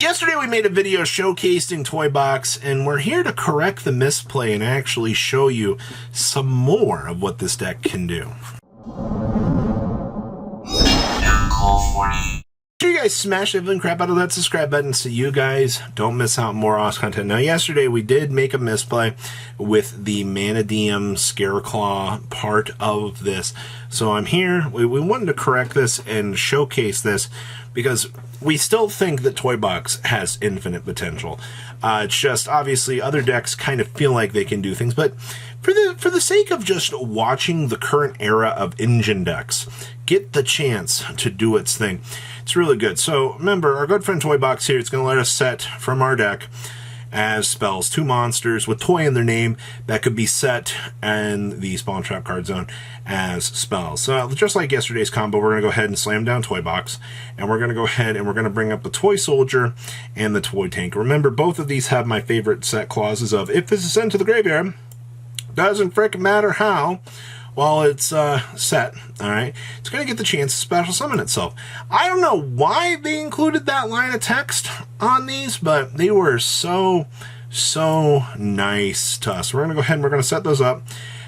Yesterday we made a video showcasing Toy Box, and we're here to correct the misplay and actually show you some more of what this deck can do. Sure you guys smash the crap out of that subscribe button so you guys don't miss out on more awesome content. Now yesterday we did make a misplay with the Manadium Scareclaw part of this. So I'm here, we wanted to correct this and showcase this because we still think that Toy Box has infinite potential. It's just obviously other decks kind of feel like they can do things, but for the sake of just watching the current era of engine decks get the chance to do its thing, it's really good. So remember, our good friend Toy Box here is going to let us set from our deck as spells 2 monsters with toy in their name that could be set in the Spawn Trap card zone as spells. So just like yesterday's combo, we're going to go ahead and slam down Toy Box, and we're going to go ahead and we're going to bring up the Toy Soldier and the Toy Tank. Remember, both of these have my favorite set clauses of, if this is sent to the graveyard, doesn't frickin' matter how, while it's set, alright, it's going to get the chance to special summon itself. I don't know why they included that line of text on these, but they were so nice to us. We're going to go ahead and we're going to set those up.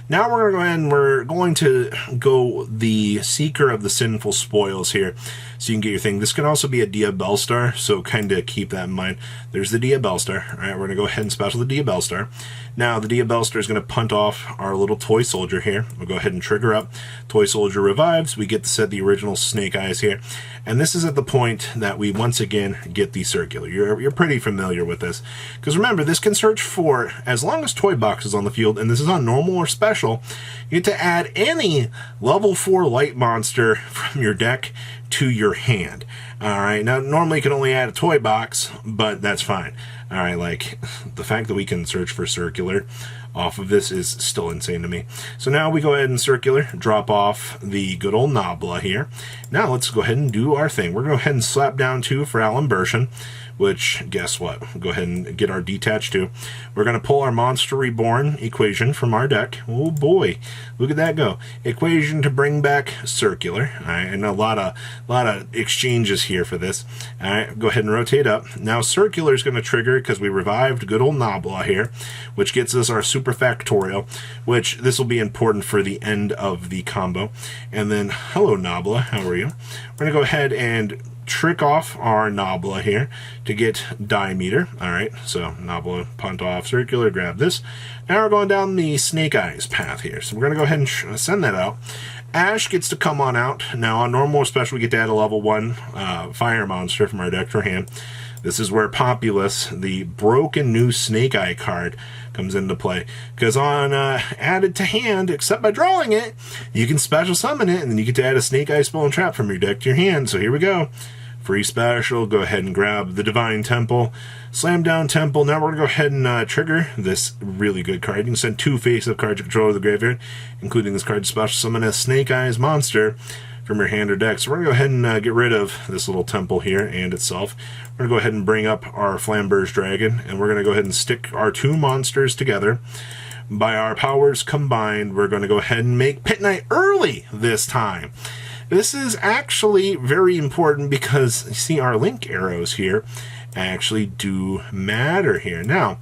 Now we're going to go ahead and we're going to go the Seeker of the Sinful Spoils here, so you can get your thing. This can also be a Dia Bellstar, so kind of keep that in mind. There's the Dia Bellstar. All right, we're going to go ahead and special the Dia Bellstar. Now the Dia Bellstar is going to punt off our little Toy Soldier here. We'll go ahead and trigger up. Toy Soldier revives. We get to set the original Snake Eyes here. And this is at the point that we once again get the Circular. You're pretty familiar with this. Because remember, this can search for, as long as Toy Box is on the field, and this is on normal or special, you get to add any level 4 light monster from your deck to your hand. Alright, now normally you can only add a Toy Box, but that's fine. Alright, like, the fact that we can search for Circular off of this is still insane to me. So now we go ahead and Circular, drop off the good old Nabla here. Now let's go ahead and do our thing. We're going to go ahead and slap down 2 for Alan Bershin, which, guess what? We'll go ahead and get our detached 2. We're going to pull our Monster Reborn equation from our deck. Oh boy, look at that go. Equation to bring back Circular. All right, and a lot of exchanges here for this. All right, go ahead and rotate up. Now Circular is going to trigger because we revived good old Nabla here, which gets us our Super Factorial, which this will be important for the end of the combo. And then, hello Nabla, how are you? We're going to go ahead and trick off our Nabla here to get Diameter. Alright, so Nabla, punt off Circular, grab this. Now we're going down the Snake Eyes path here. So we're going to go ahead and send that out. Ash gets to come on out. Now on normal or special, we get to add a level 1 fire monster from our deck to our hand. This is where Populous, the broken new Snake Eye card, comes into play. Because on added to hand, except by drawing it, you can special summon it, and then you get to add a Snake Eye spell and trap from your deck to your hand. So here we go. Free special, go ahead and grab the Divine Temple, slam down Temple. Now we're going to go ahead and trigger this really good card. You can send 2 face-up cards to control of the graveyard, including this card to special summon a Snake Eyes monster from your hand or deck. So we're going to go ahead and get rid of this little temple here and itself. We're going to go ahead and bring up our Flamberge Dragon, and we're going to go ahead and stick our 2 monsters together. By our powers combined, we're going to go ahead and make Pit Knight early this time. This is actually very important because, you see, our link arrows here actually do matter here. Now,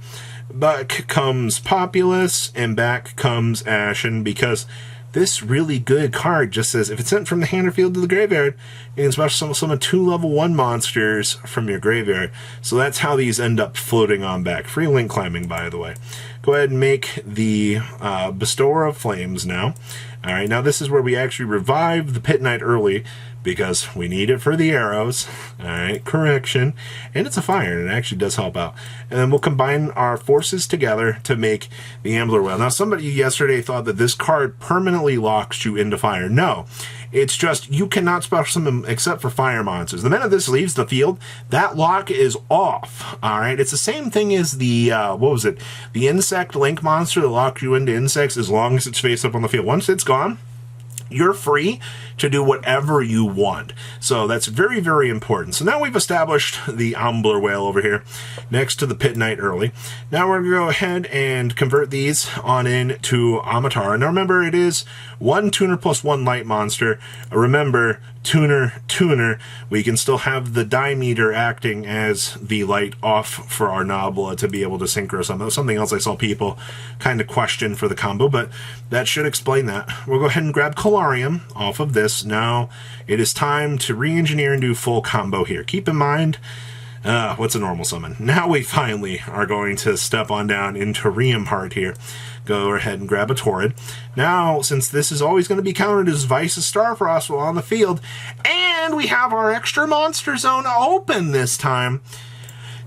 back comes Populous, and back comes Ashen, because this really good card just says, if it's sent from the hand or field to the graveyard, you can special summon 2 level 1 monsters from your graveyard. So that's how these end up floating on back. Free link climbing, by the way. Go ahead and make the Bestower of Flames now. Alright, now this is where we actually revive the Pit Knight early, because we need it for the arrows. Alright, correction. And it's a fire, and it actually does help out. And then we'll combine our forces together to make the Ambler Whale. Now, somebody yesterday thought that this card permanently locks you into fire. No. It's just, you cannot special summon except for fire monsters. The minute this leaves the field, that lock is off. Alright, it's the same thing as the, what was it? The insect link monster that locks you into insects as long as it's face up on the field. Once it's gone, you're free to do whatever you want. So that's very, very important. So now we've established the Ambler Whale over here next to the Pit Knight early. Now we're going to go ahead and convert these on in to Amatara. Now remember, it is 1 tuner plus 1 light monster. Remember, tuner, we can still have the diameter acting as the light off for our Nabla to be able to synchro something. That was something else I saw people kind of question for the combo, but that should explain that. We'll go ahead and grab Colarium off of this. Now it is time to re-engineer and do full combo here. Keep in mind, what's a normal summon? Now we finally are going to step on down into Heart here. Go ahead and grab a Torrid. Now, since this is always going to be counted as Vice's Starfrost while on the field, and we have our extra monster zone open this time,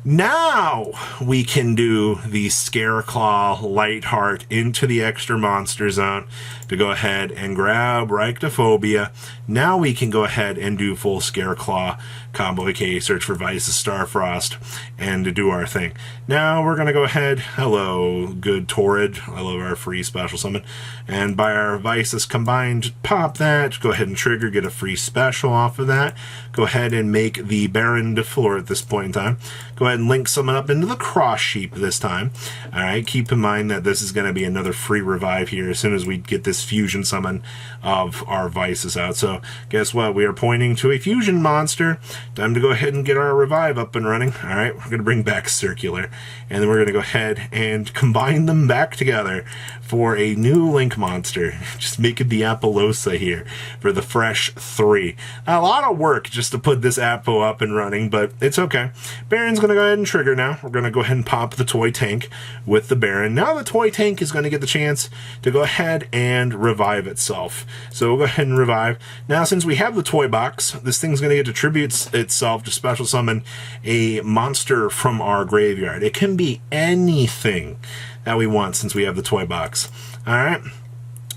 now we can do the Scareclaw Lightheart into the extra monster zone to go ahead and grab Reichtophobia. Now we can go ahead and do full Scareclaw combo, aka search for Vice's Starfrost, and to do our thing. Now we're going to go ahead, hello, good Torrid, I love our free special summon, and by our Vices combined, pop that, go ahead and trigger, get a free special off of that, go ahead and make the Baron de Fleur at this point in time, go ahead and link someone up into the Cross Sheep this time. Alright, keep in mind that this is going to be another free revive here as soon as we get this fusion summon of our Vices out. So guess what, we are pointing to a fusion monster. Time to go ahead and get our revive up and running. Alright, we're going to bring back Circular, and then we're going to go ahead and combine them back together for a new Link monster. Just make it the Appaloosa here for the fresh 3. A lot of work just to put this Appo up and running, but it's okay. Baron's going to go ahead and trigger now. We're going to go ahead and pop the toy tank with the Baron. Now the toy tank is going to get the chance to go ahead and revive itself. So we'll go ahead and revive. Now since we have the toy box, this thing's going to get attributes itself to special summon a monster from our graveyard. It can be anything that we want since we have the toy box. Alright,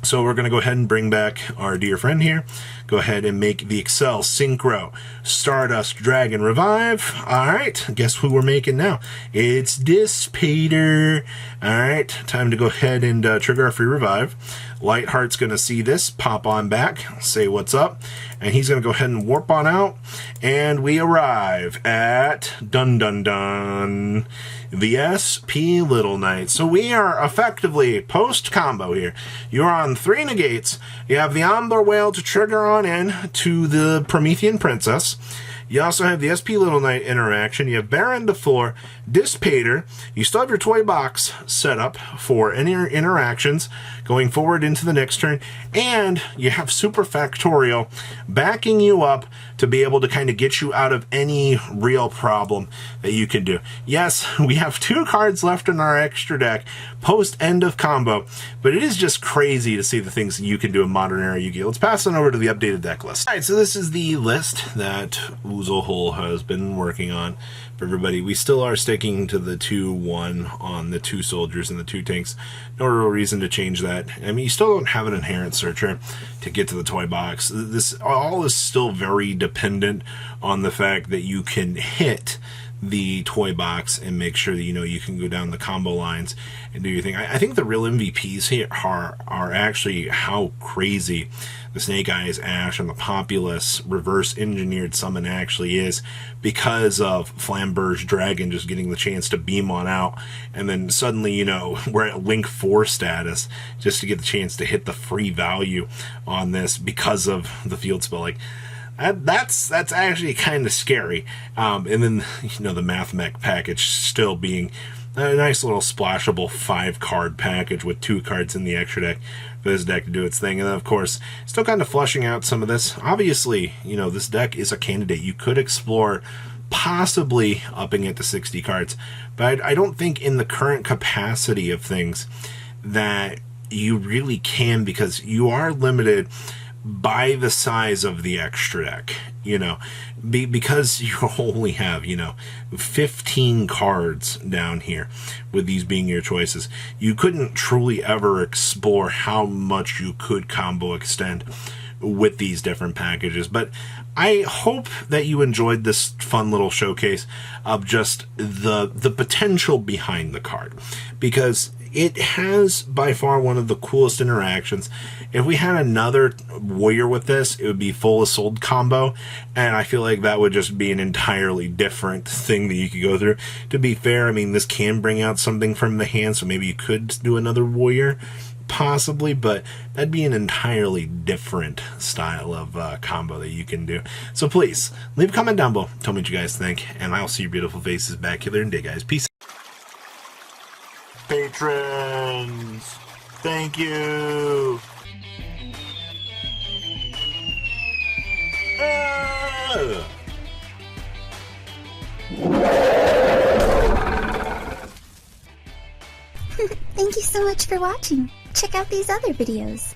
so we're going to go ahead and bring back our dear friend here. Go ahead and make the Excel Synchro Stardust Dragon Revive. Alright, guess who we're making now? It's Dissipator. Alright, time to go ahead and trigger our free revive. Lightheart's going to see this, pop on back, say what's up, and he's going to go ahead and warp on out, and we arrive at dun dun dun, the SP Little Knight. So we are effectively post-combo here. You're on 3 negates. You have the Ambler Whale to trigger on in to the Promethean Princess. You also have the SP Little Knight interaction. You have Baron de Fleur, Dissipator. You still have your toy box set up for any interactions going forward into the next turn. And you have Super Factorial backing you up to be able to kind of get you out of any real problem that you can do. Yes, we have 2 cards left in our extra deck post end of combo, but it is just crazy to see the things that you can do in Modern Era Yu-Gi-Oh! Let's pass on over to the updated deck list. Alright, so this is the list that Uzohol has been working on for everybody. We still are sticking to the 2-1 on the 2 soldiers and the 2 tanks. No real reason to change that. I mean, you still don't have an inherent searcher to get to the toy box. This all is still very dependent on the fact that you can hit the toy box and make sure that you can go down the combo lines and do your thing. I think the real MVPs here are actually how crazy the Snake Eyes Ash and the Populous reverse engineered summon actually is, because of Flamberge Dragon just getting the chance to beam on out, and then suddenly we're at Link 4 status just to get the chance to hit the free value on this because of the field spell. Like, that's actually kind of scary. And then the Mathmech package still being a nice little splashable 5-card package with 2 cards in the extra deck for this deck to do its thing. And then of course still kind of flushing out some of this. Obviously this deck is a candidate. You could explore possibly upping it to 60 cards, but I don't think in the current capacity of things that you really can, because you are limited by the size of the extra deck, because you only have, 15 cards down here, with these being your choices. You couldn't truly ever explore how much you could combo extend with these different packages. But I hope that you enjoyed this fun little showcase of just the potential behind the card, because it has by far one of the coolest interactions. If we had another warrior with this, it would be full assault combo, and I feel like that would just be an entirely different thing that you could go through. To be fair, I mean, this can bring out something from the hand, so maybe you could do another warrior, possibly, but that'd be an entirely different style of combo that you can do. So please, leave a comment down below. Tell me what you guys think, and I'll see your beautiful faces back here in a day, guys. Peace. Patrons, thank you. Thank you so much for watching. Check out these other videos.